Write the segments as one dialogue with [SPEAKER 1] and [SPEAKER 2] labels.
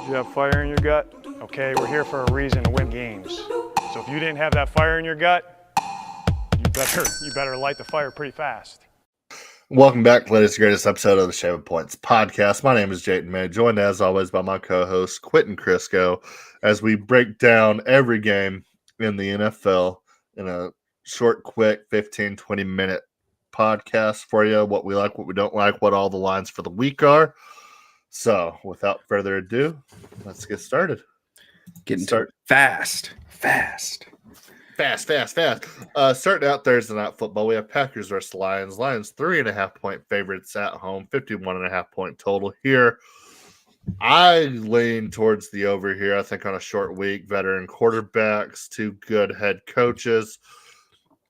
[SPEAKER 1] Did you have fire in your gut? Okay, we're here for a reason to win games. So if you didn't have that fire in your gut, you better light the fire pretty fast.
[SPEAKER 2] Welcome back to the latest greatest episode of the Shaving Points podcast. My name is Jayden May, joined as always by my co-host Quentin Crisco, as we break down every game in the NFL in a short, quick 15, 20-minute podcast for you. What we like, what we don't like, what all the lines for the week are. So, without further ado, let's get started.
[SPEAKER 3] Fast.
[SPEAKER 2] Starting out Thursday Night Football, we have Packers versus Lions. Lions 3.5-point favorites at home, 51.5-point total here. I lean towards the over here. I think on a short week, veteran quarterbacks, two good head coaches.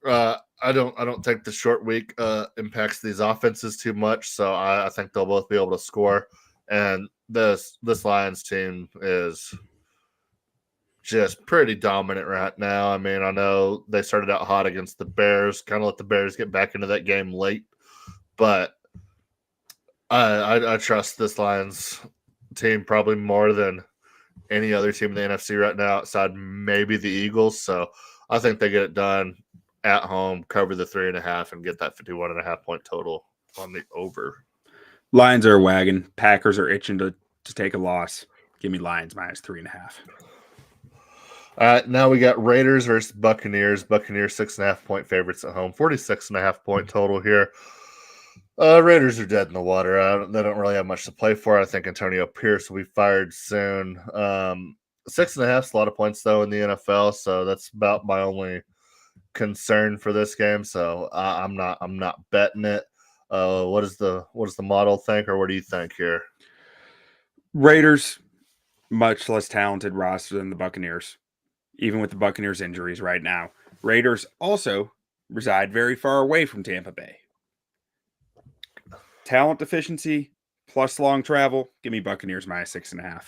[SPEAKER 2] I don't think the short week impacts these offenses too much, so I think they'll both be able to score. And this Lions team is just pretty dominant right now. I mean, I know they started out hot against the Bears, kind of let the Bears get back into that game late, but I trust this Lions team probably more than any other team in the NFC right now, outside maybe the Eagles. So I think they get it done at home, cover the 3.5, and get that 51.5-point total on the over.
[SPEAKER 3] Lions are a wagon. Packers are itching to take a loss. Give me Lions minus 3.5.
[SPEAKER 2] All right, now we got Raiders versus Buccaneers. Buccaneers 6.5-point favorites at home, 46.5-point total here. Raiders are dead in the water. They don't really have much to play for. I think Antonio Pierce will be fired soon. 6.5 is a lot of points though in the NFL, so that's about my only concern for this game. So I'm not betting it. What does the model think, or what do you think here?
[SPEAKER 3] Raiders, much less talented roster than the Buccaneers, even with the Buccaneers injuries right now. Raiders also reside very far away from Tampa Bay. Talent deficiency plus long travel. Give me Buccaneers minus 6.5.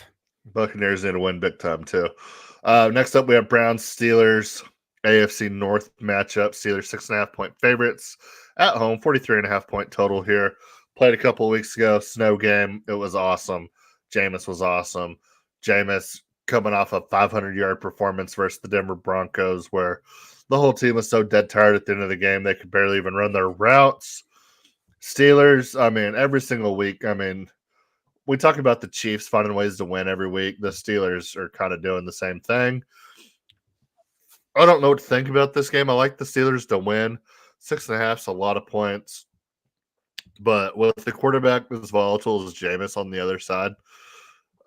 [SPEAKER 2] Buccaneers need to win big time too. Next up, we have Browns Steelers AFC North matchup. Steelers 6.5-point favorites at home, 43.5-point total here. Played a couple of weeks ago, snow game. It was awesome. Jameis was awesome. Jameis coming off a 500-yard performance versus the Denver Broncos, where the whole team was so dead tired at the end of the game they could barely even run their routes. Steelers, I mean, every single week, I mean, we talk about the Chiefs finding ways to win every week. The Steelers are kind of doing the same thing. I don't know what to think about this game. I like the Steelers to win. 6.5 is a lot of points. But with the quarterback as volatile as Jameis on the other side,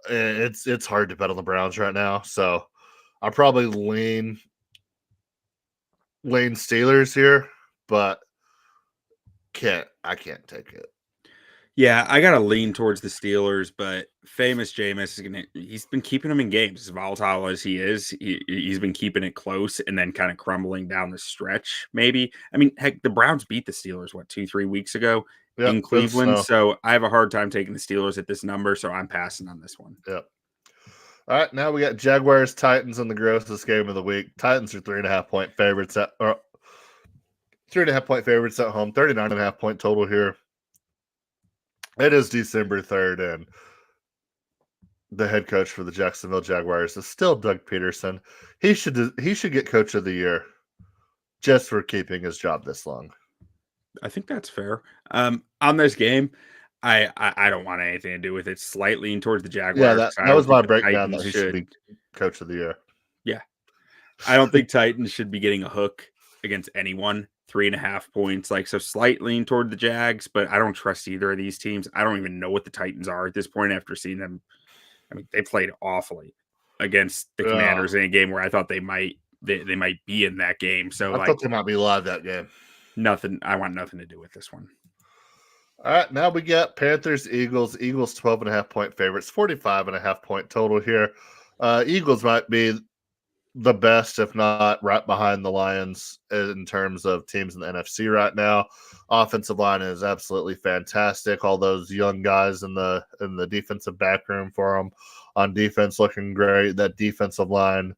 [SPEAKER 2] it's hard to bet on the Browns right now. So I'll probably lean Steelers here, but I can't take it.
[SPEAKER 3] Yeah, I gotta lean towards the Steelers, but famous Jameis he's been keeping them in games. As volatile as he is, he's been keeping it close and then kind of crumbling down the stretch, maybe. I mean, heck, the Browns beat the Steelers, 2-3 weeks ago in Cleveland. So I have a hard time taking the Steelers at this number, so I'm passing on this one.
[SPEAKER 2] Yep. All right, now we got Jaguars Titans in the grossest game of the week. Titans are 3.5-point favorites at 3.5-point favorites at home, 39.5-point total here. It is December 3rd, and the head coach for the Jacksonville Jaguars is still Doug Peterson. He should get Coach of the Year just for keeping his job this long.
[SPEAKER 3] I think that's fair. On this game, I don't want anything to do with it. Slight lean towards the Jaguars.
[SPEAKER 2] Yeah, that was my breakdown that he should be Coach of the Year.
[SPEAKER 3] Yeah. I don't think Titans should be getting a hook against anyone. 3.5 points. So slight lean toward the Jags, but I don't trust either of these teams. I don't even know what the Titans are at this point after seeing them. I mean, they played awfully against the Commanders in a game where I thought they might be in that game. So
[SPEAKER 2] I thought they might be live that game.
[SPEAKER 3] I want nothing to do with this one.
[SPEAKER 2] All right, now we got Panthers, Eagles. Eagles 12.5-point favorites, 45.5-point total here. Eagles might be the best, if not right behind the Lions in terms of teams in the NFC right now. Offensive line is absolutely fantastic. All those young guys in the defensive back room for them on defense looking great. That defensive line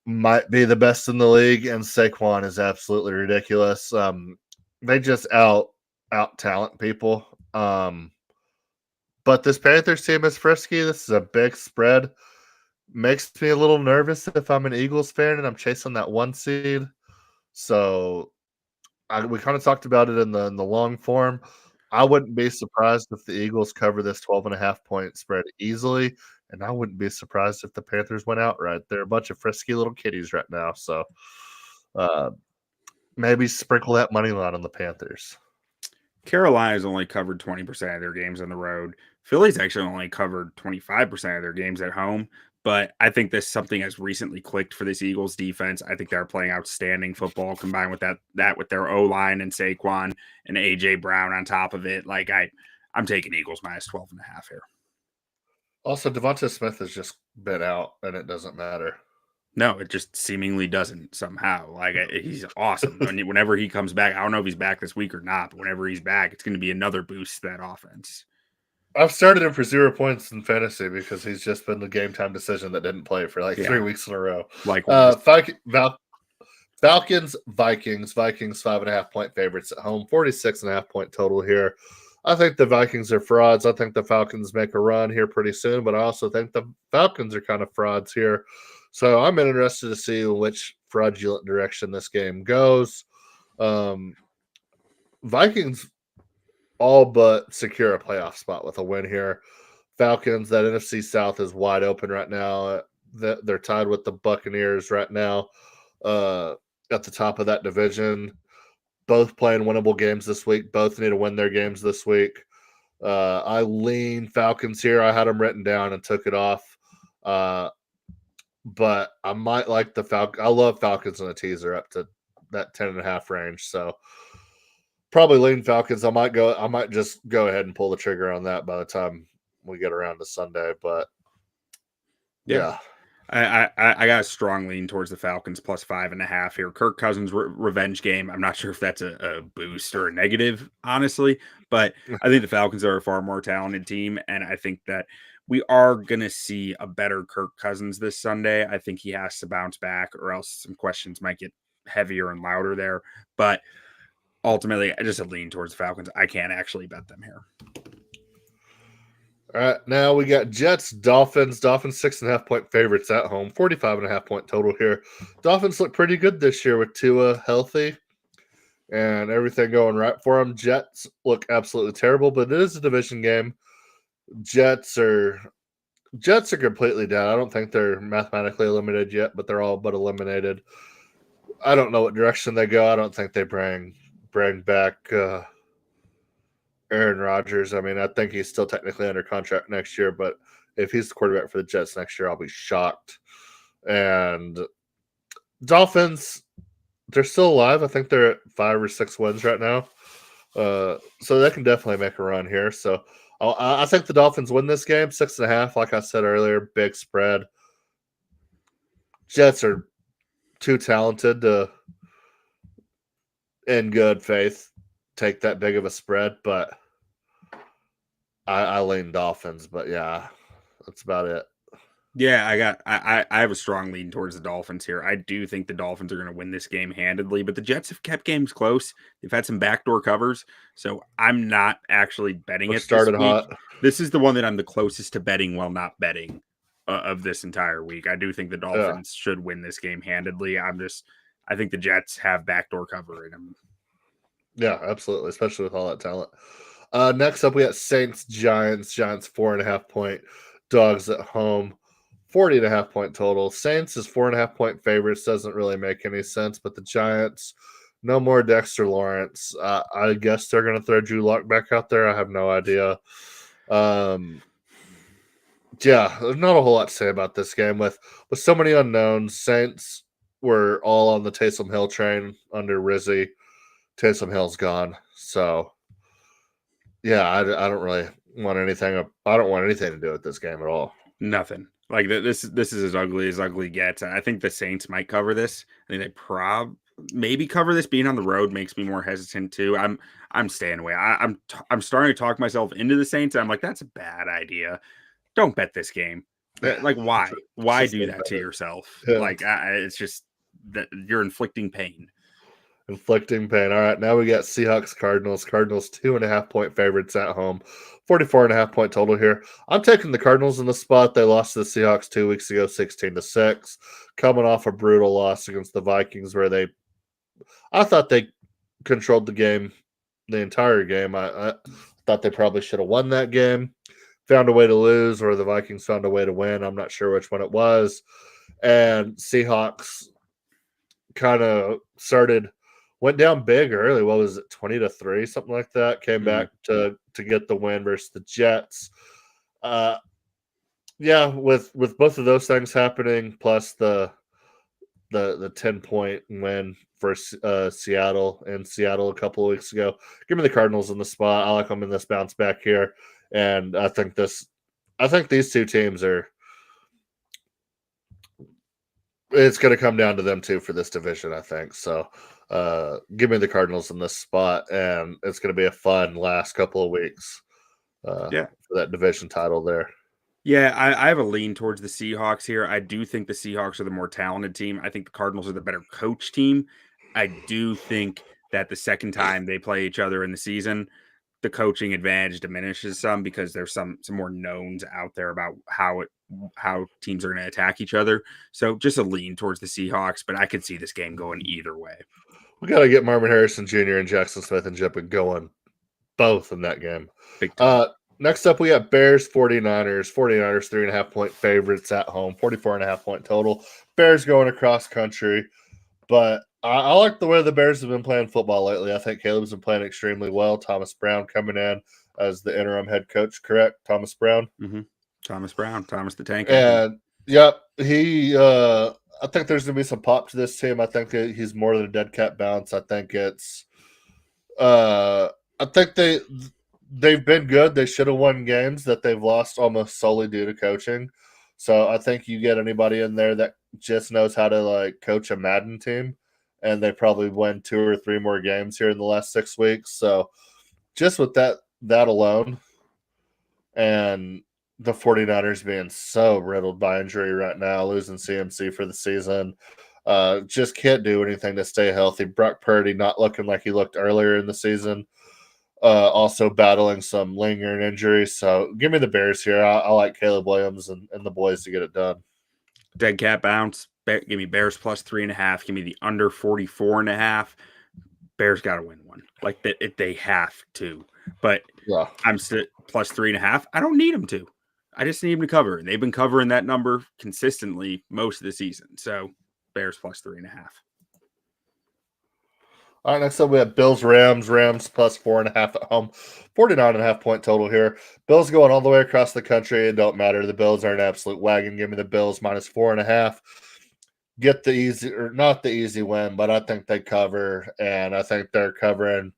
[SPEAKER 2] might be the best in the league, and Saquon is absolutely ridiculous. They just out talent people. But this Panthers team is frisky. This is a big spread. Makes me a little nervous if I'm an Eagles fan and I'm chasing that 1 seed. So we kind of talked about it in the long form. I wouldn't be surprised if the Eagles cover this 12.5-point spread easily, and I wouldn't be surprised if the Panthers went outright. They're a bunch of frisky little kitties right now, so maybe sprinkle that money line on the Panthers.
[SPEAKER 3] Carolina's only covered 20% of their games on the road. Philly's actually only covered 25% of their games at home. But I think this something has recently clicked for this Eagles defense. I think they're playing outstanding football combined with that with their O-line and Saquon and AJ Brown on top of it. Like I'm taking Eagles minus 12.5 here.
[SPEAKER 2] Also, Devonta Smith has just been out, and it doesn't matter.
[SPEAKER 3] No, it just seemingly doesn't somehow. Like he's awesome. Whenever he comes back, I don't know if he's back this week or not, but whenever he's back, it's going to be another boost to that offense.
[SPEAKER 2] I've started him for 0 points in fantasy because he's just been the game time decision that didn't play for 3 weeks in a row. Falcons, Vikings. Vikings 5.5-point favorites at home. 46.5-point total here. I think the Vikings are frauds. I think the Falcons make a run here pretty soon, but I also think the Falcons are kind of frauds here. So I'm interested to see which fraudulent direction this game goes. Vikings all but secure a playoff spot with a win here. Falcons, that NFC South is wide open right now. They're tied with the Buccaneers right now at the top of that division. Both playing winnable games this week. Both need to win their games this week. I lean Falcons here. I had them written down and took it off. But I might like the Falcons. I love Falcons in a teaser up to that 10.5 range. So probably lean Falcons. I might just go ahead and pull the trigger on that by the time we get around to Sunday. But yeah.
[SPEAKER 3] I got a strong lean towards the Falcons plus 5.5 here. Kirk Cousins revenge game. I'm not sure if that's a boost or a negative, honestly, but I think the Falcons are a far more talented team, and I think that we are going to see a better Kirk Cousins this Sunday. I think he has to bounce back, or else some questions might get heavier and louder there. But ultimately, I just lean towards the Falcons. I can't actually bet them here.
[SPEAKER 2] All right, now we got Jets, Dolphins. Dolphins 6.5-point favorites at home. 45.5-point total here. Dolphins look pretty good this year with Tua healthy and everything going right for them. Jets look absolutely terrible, but it is a division game. Jets are completely down. I don't think they're mathematically eliminated yet, but they're all but eliminated. I don't know what direction they go. I don't think they bring back Aaron Rodgers. I mean, I think he's still technically under contract next year, but if he's the quarterback for the Jets next year, I'll be shocked. And Dolphins, they're still alive. I think they're at 5 or 6 wins right now. So they can definitely make a run here. So I think the Dolphins win this game, 6.5. Like I said earlier, big spread. Jets are too talented to, in good faith, take that big of a spread, but I lean Dolphins. But yeah, that's about it.
[SPEAKER 3] Yeah, I have a strong lean towards the Dolphins here. I do think the Dolphins are going to win this game handedly, but the Jets have kept games close. They've had some backdoor covers, so I'm not actually betting it.
[SPEAKER 2] Started hot.
[SPEAKER 3] This is the one that I'm the closest to betting while not betting of this entire week. I do think the Dolphins should win this game handedly. I think the Jets have backdoor cover in them.
[SPEAKER 2] Yeah, absolutely, especially with all that talent. Next up, we got Saints, Giants. Giants 4.5-point dogs at home. 40.5-point total. Saints is 4.5-point favorites. Doesn't really make any sense, but the Giants, no more Dexter Lawrence. I guess they're going to throw Drew Lock back out there. I have no idea. Yeah, there's not a whole lot to say about this game. With so many unknowns, Saints were all on the Taysom Hill train under Rizzy. Taysom Hill's gone. So, yeah, I don't really want anything. I don't want anything to do with this game at all.
[SPEAKER 3] Nothing. Like this is as ugly gets. I think the Saints might cover this. I think they maybe cover this. Being on the road makes me more hesitant too. I'm staying away. I'm starting to talk myself into the Saints. I'm like, that's a bad idea. Don't bet this game. Like why? Why do that to yourself? Yeah. Like it's just that you're inflicting pain.
[SPEAKER 2] Inflicting pain. All right, now we got Seahawks, Cardinals. Cardinals 2.5-point favorites at home. 44.5-point total here. I'm taking the Cardinals in the spot. They lost to the Seahawks 2 weeks ago, 16-6. Coming off a brutal loss against the Vikings where I thought they controlled the game, the entire game. I thought they probably should have won that game. Found a way to lose, or the Vikings found a way to win. I'm not sure which one it was. And Seahawks kind of went down big early. What was it, 20-3, something like that? Came back to get the win versus the Jets. With both of those things happening, plus the 10-point win for Seattle a couple of weeks ago, give me the Cardinals in the spot. I like them in this bounce back here, and I think these two teams are. It's going to come down to them two for this division, I think. So, give me the Cardinals in this spot, and it's going to be a fun last couple of weeks. For that division title there.
[SPEAKER 3] Yeah, I have a lean towards the Seahawks here. I do think the Seahawks are the more talented team. I think the Cardinals are the better coach team. I do think that the second time they play each other in the season, the coaching advantage diminishes some because there's some more knowns out there about how teams are going to attack each other. So just a lean towards the Seahawks, but I could see this game going either way.
[SPEAKER 2] We got to get Marvin Harrison Jr. and Jackson Smith and Jippa going both in that game.
[SPEAKER 3] Big time.
[SPEAKER 2] Next up, we got Bears, 49ers. 49ers, 3.5-point favorites at home, 44.5-point total. Bears going across country. But I like the way the Bears have been playing football lately. I think Caleb's been playing extremely well. Thomas Brown coming in as the interim head coach, correct? Thomas Brown?
[SPEAKER 3] Mm-hmm. Thomas Brown, Thomas the Tank.
[SPEAKER 2] And, yep, I think there's going to be some pop to this team. I think he's more than a dead cat bounce. I think they've been good. They should have won games that they've lost almost solely due to coaching. So I think you get anybody in there that just knows how to coach a Madden team, and they probably win 2 or 3 more games here in the last 6 weeks. So just with that alone, and the 49ers being so riddled by injury right now, losing CMC for the season, just can't do anything to stay healthy. Brock Purdy not looking like he looked earlier in the season. Also battling some lingering injuries. So give me the Bears here. I like Caleb Williams and the boys to get it done.
[SPEAKER 3] Dead cat bounce. Give me Bears plus 3.5. Give me the under 44.5. Bears got to win one. They have to. But
[SPEAKER 2] yeah,
[SPEAKER 3] I'm still plus 3.5. I don't need them to. I just need them to cover. And they've been covering that number consistently most of the season. So Bears plus 3.5.
[SPEAKER 2] All right, next up we have Bills, Rams. Rams plus 4.5 at home. 49.5-point total here. Bills going all the way across the country. It don't matter. The Bills are an absolute wagon. Give me the Bills minus 4.5. Get the easy, or not the easy win, but I think they cover, and I think they're covering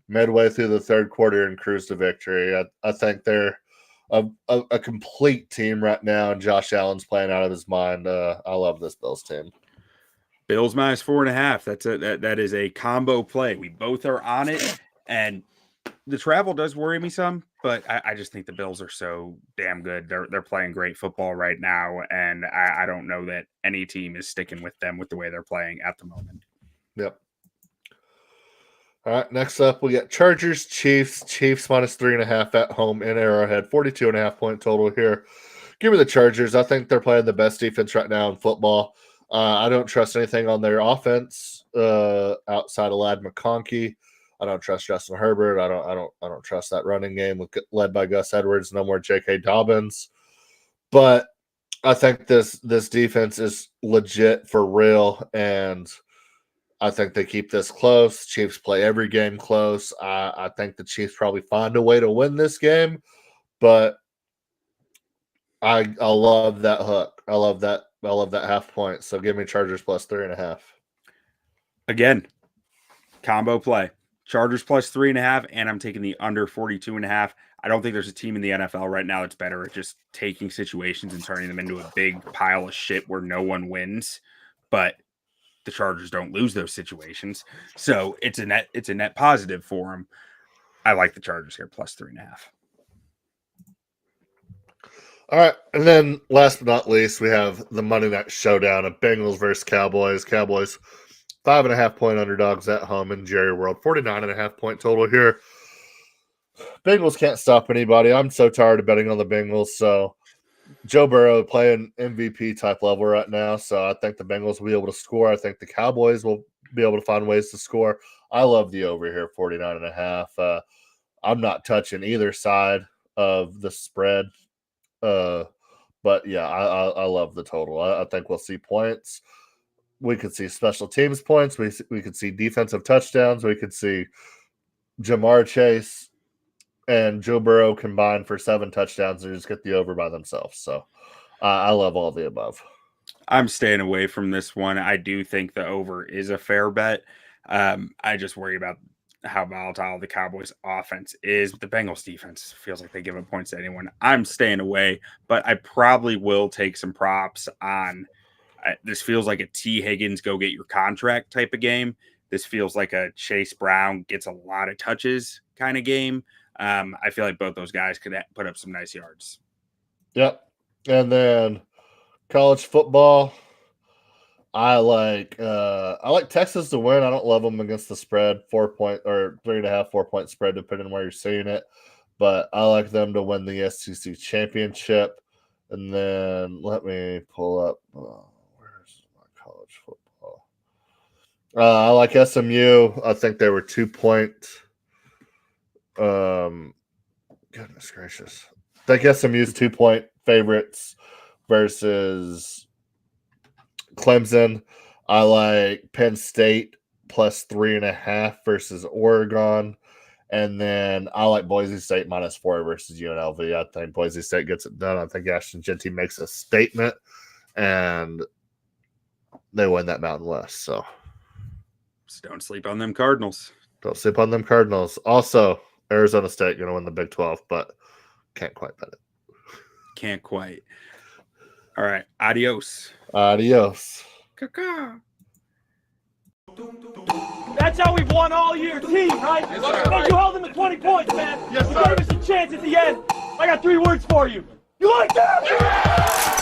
[SPEAKER 2] midway through the third quarter and cruise to victory. I think they're a complete team right now, and Josh Allen's playing out of his mind. I love this Bills team.
[SPEAKER 3] Bills minus 4.5. That is a combo play. We both are on it, and the travel does worry me some, but I just think the Bills are so damn good. They're playing great football right now, and I don't know that any team is sticking with them with the way they're playing at the moment.
[SPEAKER 2] Yep. All right, next up we got Chargers, Chiefs. Chiefs minus 3.5 at home in Arrowhead. 42.5-point total here. Give me the Chargers. I think they're playing the best defense right now in football. I don't trust anything on their offense outside of Ladd McConkey. I don't trust Justin Herbert. I don't trust that running game led by Gus Edwards. No more J.K. Dobbins. But I think this defense is legit for real, and I think they keep this close. Chiefs play every game close. I think the Chiefs probably find a way to win this game, but I love that hook. I love that half point. So give me Chargers plus 3.5.
[SPEAKER 3] Again, combo play. Chargers plus 3.5, and I'm taking the under 42.5. I don't think there's a team in the NFL right now that's better at just taking situations and turning them into a big pile of shit where no one wins. But the Chargers don't lose those situations. So it's a net positive for them. I like the Chargers here plus 3.5.
[SPEAKER 2] All right, and then last but not least, we have the Monday Night Showdown of Bengals versus Cowboys. Cowboys 5.5-point underdogs at home in Jerry World. 49.5-point total here. Bengals can't stop anybody. I'm so tired of betting on the Bengals. So Joe Burrow playing MVP type level right now. So I think the Bengals will be able to score. I think the Cowboys will be able to find ways to score. I love the over here, 49.5. I'm not touching either side of the spread. But yeah, I love the total. I think we'll see points. We could see special teams points. We could see defensive touchdowns. We could see Jamar Chase and Joe Burrow combined for 7 touchdowns and just get the over by themselves. So I love all the above.
[SPEAKER 3] I'm staying away from this one. I do think the over is a fair bet. I just worry about how volatile the Cowboys offense is. The Bengals defense feels like they give up points to anyone. I'm staying away, but I probably will take some props on this. Feels like a T. Higgins go get your contract type of game. This feels like a Chase Brown gets a lot of touches kind of game. I feel like both those guys could put up some nice yards.
[SPEAKER 2] Yep. And then college football, I like Texas to win. I don't love them against the spread, 4-point or 3.5, 4-point spread, depending on where you're seeing it. But I like them to win the SEC championship. And then let me pull up. Where's my college football? I like SMU. I think they were 2-point. Goodness gracious. I think SMU's 2-point favorites versus Clemson. I like Penn State plus 3.5 versus Oregon. And then I like Boise State -4 versus UNLV. I think Boise State gets it done. I think Ashton Jeanty makes a statement and they win that Mountain West. So
[SPEAKER 3] don't sleep on them Cardinals.
[SPEAKER 2] Don't sleep on them Cardinals. Also, Arizona State going to win the Big 12, but can't quite bet it.
[SPEAKER 3] Can't quite. All right. Adios.
[SPEAKER 2] Adios.
[SPEAKER 3] Caca.
[SPEAKER 4] That's how we've won all year, team, right?
[SPEAKER 5] Yes, sir.
[SPEAKER 4] Hey, you held them to 20 points, man.
[SPEAKER 5] Yes,
[SPEAKER 4] You
[SPEAKER 5] sir.
[SPEAKER 4] gave us a chance at the end. I got 3 words for you. You like that?